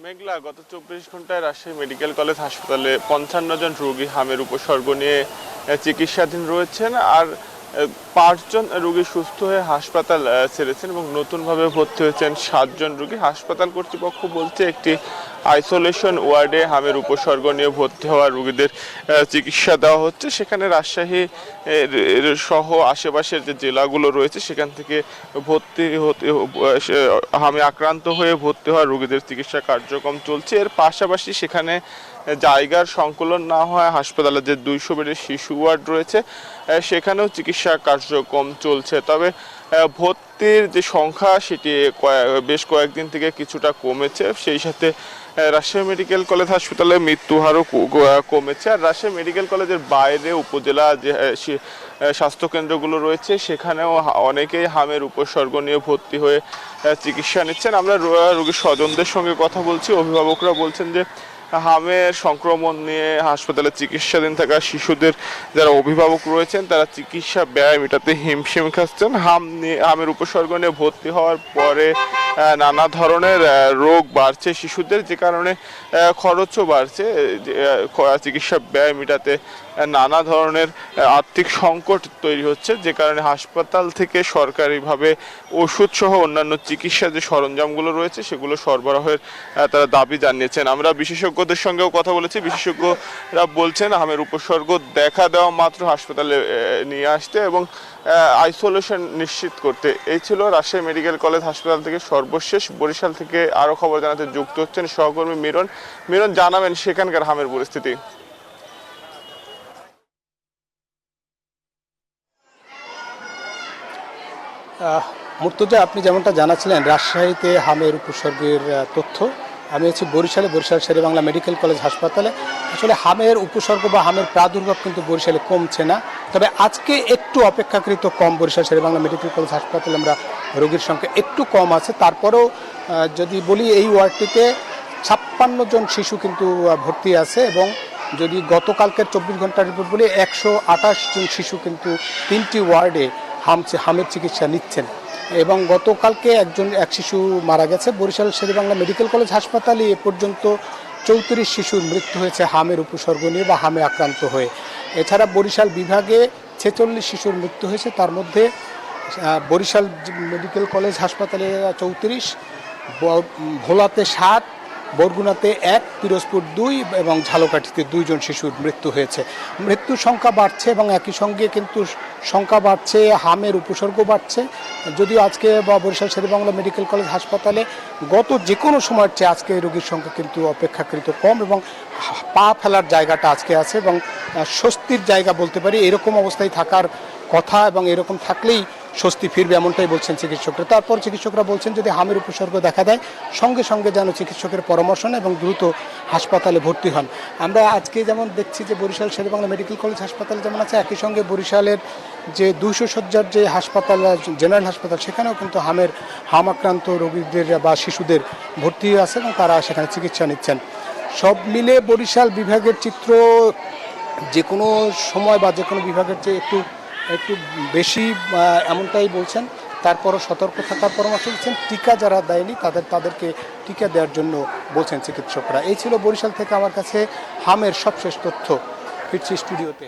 মেঘলা গত 24 ঘন্টায় Rajshahi medical college হাসপাতালে 55 জন রোগী হামের উপসর্গ নিয়ে চিকিৎসাধীন রয়েছেন। আর 5 জন রোগী সুস্থ হয়ে হাসপাতাল ছেড়েছেন এবং নতুনভাবে ভর্তি হয়েছেন 7 জন রোগী। হাসপাতাল কর্তৃপক্ষ বলছে একটি আইসোলেশন ওয়ার্ডে হামের উপসর্গ নিয়ে ভর্তি হওয়া রোগীদের চিকিৎসা দেওয়া হচ্ছে। সেখানে রাজশাহী সহ আশেপাশের যে জেলাগুলো রয়েছে সেখান থেকে ভর্তি হতে হামে আক্রান্ত হয়ে ভর্তি হওয়া রোগীদের চিকিৎসা কার্যক্রম চলছে। এর পাশাপাশি সেখানে জায়গার সংকুলন না হয় হাসপাতালে যে 200 বেডের শিশু ওয়ার্ড রয়েছে সেখানেও চিকিৎসা কার্যক্রম চলছে। তবে ভর্তির যে সংখ্যা সেটি বেশ কয়েকদিন থেকে কিছুটা কমেছে। সেই সাথে রাজশাহী মেডিকেল কলেজ হাসপাতালে মৃত্যু হারও কমেছে। আর রাজশাহী মেডিকেল কলেজের বাইরে উপজেলা যে স্বাস্থ্যকেন্দ্রগুলো রয়েছে সেখানেও অনেকেই হামের উপসর্গ নিয়ে ভর্তি হয়ে চিকিৎসা নিচ্ছেন। আমরা রোগীর স্বজনদের সঙ্গে কথা বলছি। অভিভাবকরা বলছেন যে হামের সংক্রমণ নিয়ে হাসপাতালে চিকিৎসাধীন থাকা শিশুদের যারা অভিভাবক রয়েছেন তারা চিকিৎসা ব্যয় মেটাতে হিমশিম খাচ্ছেন। হামের উপসর্গ নিয়ে ভর্তি হওয়ার পরে নানা ধরনের রোগ বাড়ছে শিশুদের, যে কারণে খরচও বাড়ছে। চিকিৎসা ব্যয় মেটাতে নানা ধরনের আর্থিক সংকট তৈরি হচ্ছে, যে কারণে হাসপাতাল থেকে সরকারিভাবে ওষুধ সহ অন্যান্য চিকিৎসা যে সরঞ্জামগুলো রয়েছে সেগুলো সরবরাহের তারা দাবি জানিয়েছেন। আমরা বিশেষজ্ঞদের সঙ্গেও কথা বলেছি। বিশেষজ্ঞরা বলছেন হামের উপসর্গ দেখা দেওয়া মাত্র হাসপাতালে নিয়ে আসতে এবং আইসোলেশন নিশ্চিত করতে। এই ছিল রাজশাহী মেডিকেল কলেজ হাসপাতাল থেকে সর্বশেষ। বরিশাল থেকে আরও খবর জানাতে যুক্ত হচ্ছেন সহকর্মী মিরন। মিরন, জানাবেন সেখানকার হামের পরিস্থিতি। মুর্তজা, আপনি যেমনটা জানাচ্ছিলেন রাজশাহীতে হামের উপসর্গের তথ্য, আমি আছি বরিশাল শেরেবাংলা মেডিকেল কলেজ হাসপাতালে। আসলে হামের উপসর্গ বা হামের প্রাদুর্ভাব কিন্তু বরিশালে কমছে না, তবে আজকে একটু অপেক্ষাকৃত কম। বরিশাল শেরেবাংলা মেডিকেল কলেজ হাসপাতালে আমরা রোগীর সংখ্যা একটু কম আছে। তারপরেও যদি বলি এই ওয়ার্ডটিতে 56 জন শিশু কিন্তু ভর্তি আছে এবং যদি গতকালকের 24 ঘন্টার রিপোর্ট বলি 128 জন শিশু কিন্তু 3টি ওয়ার্ডে হামের চিকিৎসা নিচ্ছেন এবং গতকালকে এক শিশু মারা গেছে। বরিশাল শেরেবাংলা মেডিকেল কলেজ হাসপাতালে এ পর্যন্ত 34 শিশুর মৃত্যু হয়েছে হামের উপসর্গ নিয়ে বা হামে আক্রান্ত হয়ে। এছাড়া বরিশাল বিভাগে 46 শিশুর মৃত্যু হয়েছে, তার মধ্যে বরিশাল মেডিকেল কলেজ হাসপাতালে 34, ভোলাতে 7, বরগুনাতে 1, পিরোজপুর 2 এবং ঝালকাঠিতে 2 জন শিশুর মৃত্যু হয়েছে। মৃত্যুর সংখ্যা বাড়ছে এবং একই সঙ্গে কিন্তু সংখ্যা বাড়ছে, হামের উপসর্গ বাড়ছে। যদিও আজকে বরিশাল শেরেবাংলা মেডিকেল কলেজ হাসপাতালে গত যে কোনো সময়ের চেয়ে আজকে রোগীর সংখ্যা কিন্তু অপেক্ষাকৃত কম এবং পা ফেলার জায়গাটা আজকে আছে এবং স্বস্তির জায়গা বলতে পারি। এরকম অবস্থায় থাকার কথা এবং এরকম থাকলেই স্বস্তি ফিরবে, এমনটাই বলছেন চিকিৎসকরা। তারপর চিকিৎসকরা বলছেন যদি হামের উপসর্গ দেখা দেয় সঙ্গে সঙ্গে যেন চিকিৎসকের পরামর্শ নেন এবং দ্রুত হাসপাতালে ভর্তি হন। আমরা আজকে যেমন দেখছি যে বরিশাল শেরেবাংলা মেডিকেল কলেজ হাসপাতালে যেমন আছে, একই সঙ্গে বরিশালের যে 200 শয্যার যে হাসপাতাল, জেনারেল হাসপাতাল, সেখানেও কিন্তু হাম আক্রান্ত রোগীদের বা শিশুদের ভর্তি আছে এবং তারা সেখানে চিকিৎসা নিচ্ছেন। সব মিলে বরিশাল বিভাগের চিত্র যে কোনো সময় বা যে কোনো বিভাগের চেয়ে একটু বেশি, এমনটাই বলছেন। তারপরও সতর্ক থাকার পরামর্শ দিচ্ছেন। টিকা যারা দেয়নি তাদেরকে টিকা দেওয়ার জন্য বলছেন চিকিৎসকরা। এই ছিল বরিশাল থেকে আমার কাছে হামের সবশেষ তথ্য। ফিরছি স্টুডিওতে।